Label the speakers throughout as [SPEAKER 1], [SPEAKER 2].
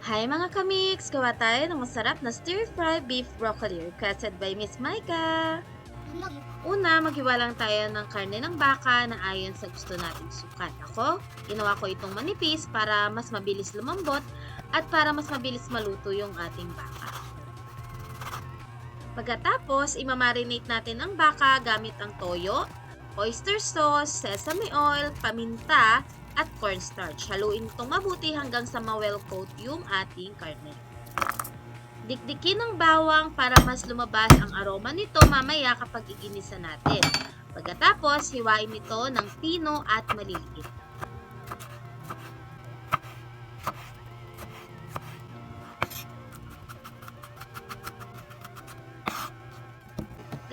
[SPEAKER 1] Hi mga kamiks! Gawa tayo ng masarap na stir-fry beef broccoli requested by Miss Maika. Una, maghiwa lang tayo ng karne ng baka na ayon sa gusto nating sukat. Ako, ginawa ko itong manipis para mas mabilis lumambot at para mas mabilis maluto yung ating baka. Pagkatapos, imamarinate natin ang baka gamit ang toyo, oyster sauce, sesame oil, paminta, at cornstarch. Haluin itong mabuti hanggang sa ma-well coat yung ating karne. Dikdikin ng bawang para mas lumabas ang aroma nito mamaya kapag iginisa natin. Pagkatapos, hiwain ito ng pino at maliliit.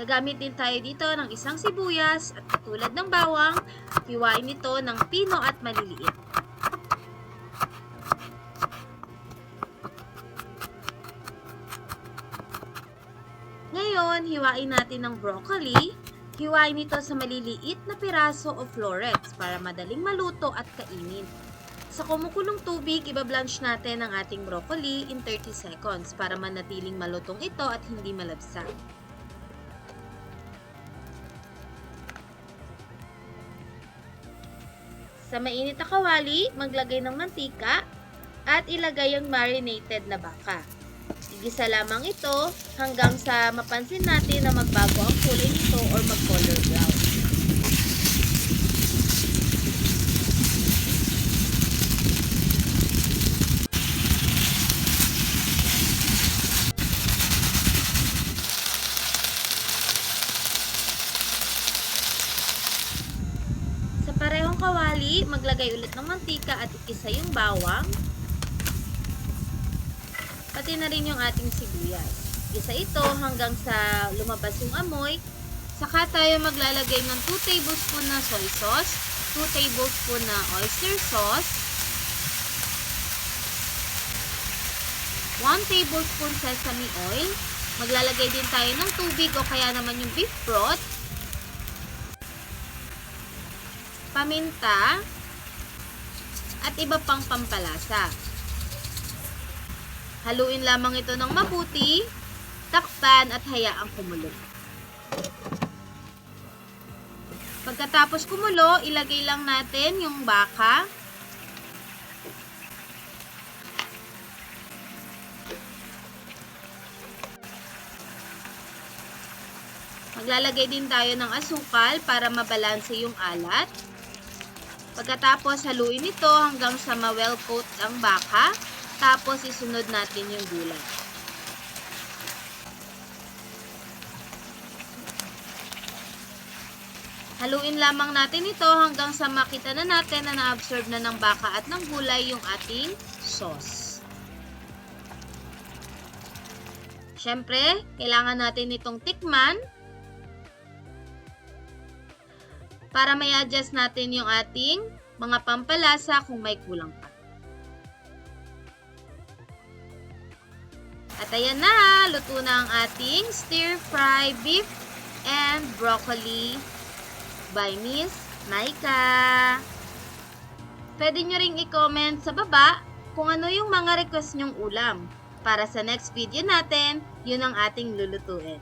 [SPEAKER 1] Gagamit din tayo dito ng isang sibuyas at katulad ng bawang, hiwain ito ng pino at maliliit. Ngayon, hiwain natin ng broccoli. Hiwain ito sa maliliit na piraso o florets para madaling maluto at kainin. Sa kumukulong tubig, ibablanch natin ang ating broccoli in 30 seconds para manatiling malutong ito at hindi malabsa. Sa mainit na kawali, maglagay ng mantika at ilagay ang marinated na baka. Igisa lamang ito hanggang sa mapansin natin na magbago ang kulay nito or mag-color brown. Sa parehong kawali, maglagay ulit ng mantika at igisa yung bawang, pati na rin yung ating sibuyas. Isa ito hanggang sa lumabas yung amoy. Saka tayo maglalagay ng 2 tablespoon na soy sauce, 2 tablespoon na oyster sauce, 1 tablespoon sesame oil. Maglalagay din tayo ng tubig o kaya naman yung beef broth, paminta, at iba pang pampalasa. Haluin lamang ito ng mabuti, takpan at hayaang kumulo. Pagkatapos kumulo, ilagay lang natin yung baka. Maglalagay din tayo ng asukal para mabalanse yung alat. Pagkatapos, haluin ito hanggang sa ma-well coat ang baka. Tapos, isunod natin yung gulay. Haluin lamang natin ito hanggang sa makita na natin na na-absorb na ng baka at ng gulay yung ating sauce. Siyempre, kailangan natin itong tikman para may adjust natin yung ating mga pampalasa kung may kulang pa. At ayan na, luto na ang ating stir-fry beef and broccoli by Miss Maika. Pwede nyo ring i-comment sa baba kung ano yung mga request nyong ulam. Para sa next video natin, yun ang ating lulutuin.